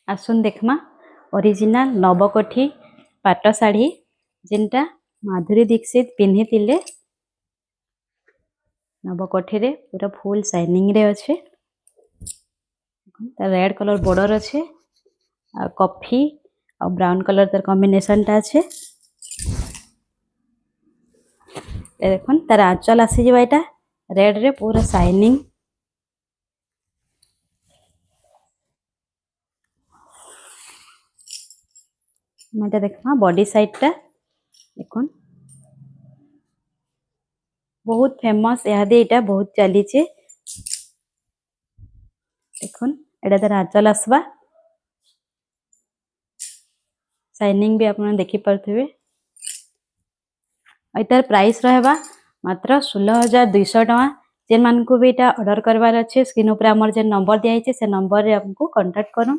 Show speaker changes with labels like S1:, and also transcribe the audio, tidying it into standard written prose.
S1: आसुन देखमा original नवकोठी पाट शाढ़ी जेनटा माधुरी दीक्षित पिन्ही नवकोठी रे पूरा फुल शाइनिंग रे अच्छे। रेड कलर बॉर्डर अच्छे कॉफी और ब्राउन कलर तर कॉम्बिनेशन टा अच्छे। देखो तार आंचल आसी जावा एटा रेड रे पूरा शाइनिंग। मैं देखमा बॉडी साइड टा देखो बहुत फेमस यादे एटा बहुत चली चे। देखो एटा तार आंचल आसवा शाइनिंग भी आपन देखि परथिबे। तार प्राइस रहबा मात्र 16,200 टका। जेन मान को भी ऑर्डर करवार अच्छे स्क्रीन ऊपर हमर जे नंबर दिया है से नंबर रे आपको कांटेक्ट करूँ।